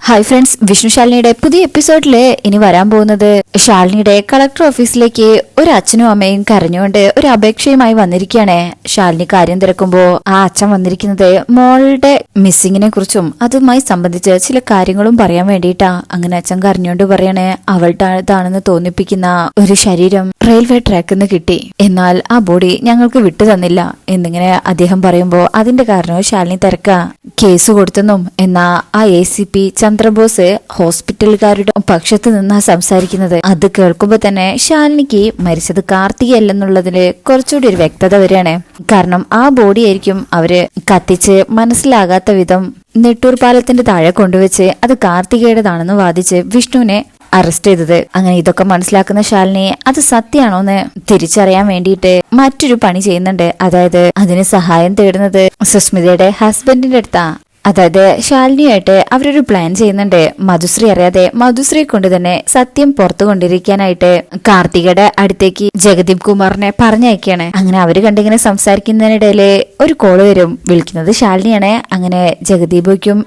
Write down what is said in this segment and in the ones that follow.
Hi friends, Vishnu ശാലിനിയുടെ പുതിയ എപ്പിസോഡില് ഇനി വരാൻ പോകുന്നത് ശാലിനിയുടെ കളക്ടർ ഓഫീസിലേക്ക് ഒരു അച്ഛനും അമ്മയും കരഞ്ഞുകൊണ്ട് ഒരു അപേക്ഷയുമായി വന്നിരിക്കുകയാണ്. ശാലിനി കാര്യം തിരക്കുമ്പോ ആ അച്ഛൻ വന്നിരിക്കുന്നത് മോളുടെ മിസ്സിങ്ങിനെ കുറിച്ചും അതുമായി സംബന്ധിച്ച് ചില കാര്യങ്ങളും പറയാൻ വേണ്ടിയിട്ടാ. അങ്ങനെ അച്ഛൻ കരഞ്ഞുകൊണ്ട് പറയണേ, അവളുടേതാണെന്ന് തോന്നിപ്പിക്കുന്ന ഒരു ശരീരം റെയിൽവേ ട്രാക്കിൽ നിന്ന് കിട്ടി, എന്നാൽ ആ ബോഡി ഞങ്ങൾക്ക് വിട്ടു തന്നില്ല എന്നിങ്ങനെ അദ്ദേഹം പറയുമ്പോ അതിന്റെ കാരണവും ശാലിനി തിരക്ക കേസ് കൊടുത്തെന്നും എന്നാ ആ ACP ചന്ദ്രബോസ് ഹോസ്പിറ്റലുകാരുടെ പക്ഷത്ത് നിന്നാ സംസാരിക്കുന്നത്. അത് കേൾക്കുമ്പോ തന്നെ ശാലിനിക്ക് മരിച്ചത് കാർത്തികയല്ലെന്നുള്ളതില് കുറച്ചുകൂടി ഒരു വ്യക്തത വരികയാണ്. കാരണം ആ ബോഡി ആയിരിക്കും അവര് കത്തിച്ച് മനസ്സിലാകാത്ത വിധം നെട്ടൂർ പാലത്തിന്റെ താഴെ കൊണ്ടുവച്ച് അത് കാർത്തികയുടേതാണെന്ന് വാദിച്ച് വിഷ്ണുവിനെ അറസ്റ്റ് ചെയ്തത്. അങ്ങനെ ഇതൊക്കെ മനസ്സിലാക്കുന്ന ശാലിനി അത് സത്യമാണോന്ന് തിരിച്ചറിയാൻ വേണ്ടിയിട്ട് മറ്റൊരു പണി ചെയ്യുന്നുണ്ട്. അതായത് അതിന് സഹായം തേടുന്നത് സുസ്മിതയുടെ ഹസ്ബൻഡിന്റെ അടുത്താ. അതായത് ശാലിനിയായിട്ട് അവരൊരു പ്ലാൻ ചെയ്യുന്നുണ്ട്. മധുശ്രീ അറിയാതെ മധുശ്രീ കൊണ്ട് തന്നെ സത്യം പുറത്തു കൊണ്ടിരിക്കാനായിട്ട് കാർത്തികയുടെ അടുത്തേക്ക് ജഗദീപ് കുമാറിനെ പറഞ്ഞയക്കാണ്. അങ്ങനെ അവര് കണ്ടിങ്ങനെ സംസാരിക്കുന്നതിനിടയില് ഒരു കോള് വരും. വിളിക്കുന്നത് ശാലിനിയാണ്. അങ്ങനെ ജഗദീപുക്കും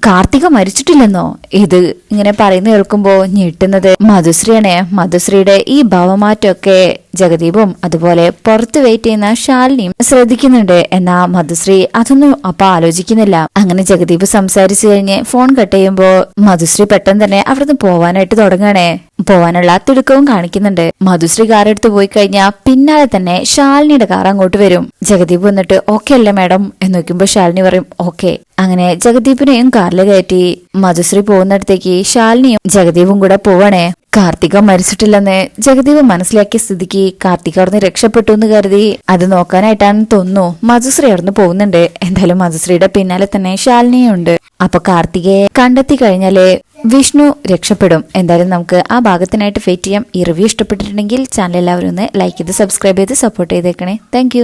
കാർത്തിക മരിച്ചിട്ടില്ലെന്നോ ഇത് ഇങ്ങനെ പറയുന്ന കേൾക്കുമ്പോ ഞെട്ടുന്നത് മധുശ്രീയാണ്. മധുശ്രീയുടെ ഈ ഭാവമാറ്റമൊക്കെ ജഗദീപും അതുപോലെ പുറത്ത് വെയിറ്റ് ചെയ്യുന്ന ശാലിനിയും ശ്രദ്ധിക്കുന്നുണ്ട്. എന്നാ മധുശ്രീ അതൊന്നും അപ്പൊ ആലോചിക്കുന്നില്ല. അങ്ങനെ ജഗദീപ് സംസാരിച്ചു കഴിഞ്ഞ് ഫോൺ കട്ട് ചെയ്യുമ്പോ മധുശ്രീ പെട്ടെന്ന് തന്നെ അവിടുന്ന് പോവാനായിട്ട് തുടങ്ങാണേ. പോവാനുള്ള തിടുക്കവും കാണിക്കുന്നുണ്ട്. മധുശ്രീ കാറെടുത്ത് പോയി കഴിഞ്ഞാൽ പിന്നാലെ തന്നെ ശാലിനിയുടെ കാർ അങ്ങോട്ട് വരും. ജഗദീപ് വന്നിട്ട് ഓക്കെ അല്ലേ മാഡം എന്ന് നോക്കുമ്പോ ശാലിനി പറയും ഓക്കെ. അങ്ങനെ ജഗദീപിനെയും കാറിൽ കയറ്റി മധുശ്രീ പോകുന്നിടത്തേക്ക് ശാലിനിയും ജഗദീപും കൂടെ പോവാണേ. കാർത്തിക മരിച്ചിട്ടില്ലെന്ന് ജഗദീപ് മനസ്സിലാക്കിയ സ്ഥിതിക്ക് കാർത്തിക അവിടുന്ന് രക്ഷപ്പെട്ടു എന്ന് കരുതി അത് നോക്കാനായിട്ടാണെന്ന് തോന്നുന്നു മധുശ്രീ അവിടുന്ന് പോകുന്നുണ്ട്. എന്തായാലും മധുശ്രീയുടെ പിന്നാലെ തന്നെ ശാലിനിയും ഉണ്ട്. അപ്പൊ കാർത്തികയെ കണ്ടെത്തി കഴിഞ്ഞാലേ വിഷ്ണു രക്ഷപ്പെടും. എന്തായാലും നമുക്ക് ആ ഭാഗത്തിനായിട്ട് വെയിറ്റ് ചെയ്യാം. ഈ റിവ്യൂ ഇഷ്ടപ്പെട്ടിട്ടുണ്ടെങ്കിൽ ചാനൽ എല്ലാവരും ഒന്ന് ലൈക്ക് ചെയ്ത് സബ്സ്ക്രൈബ് ചെയ്ത് സപ്പോർട്ട് ചെയ്തേക്കണേ. താങ്ക്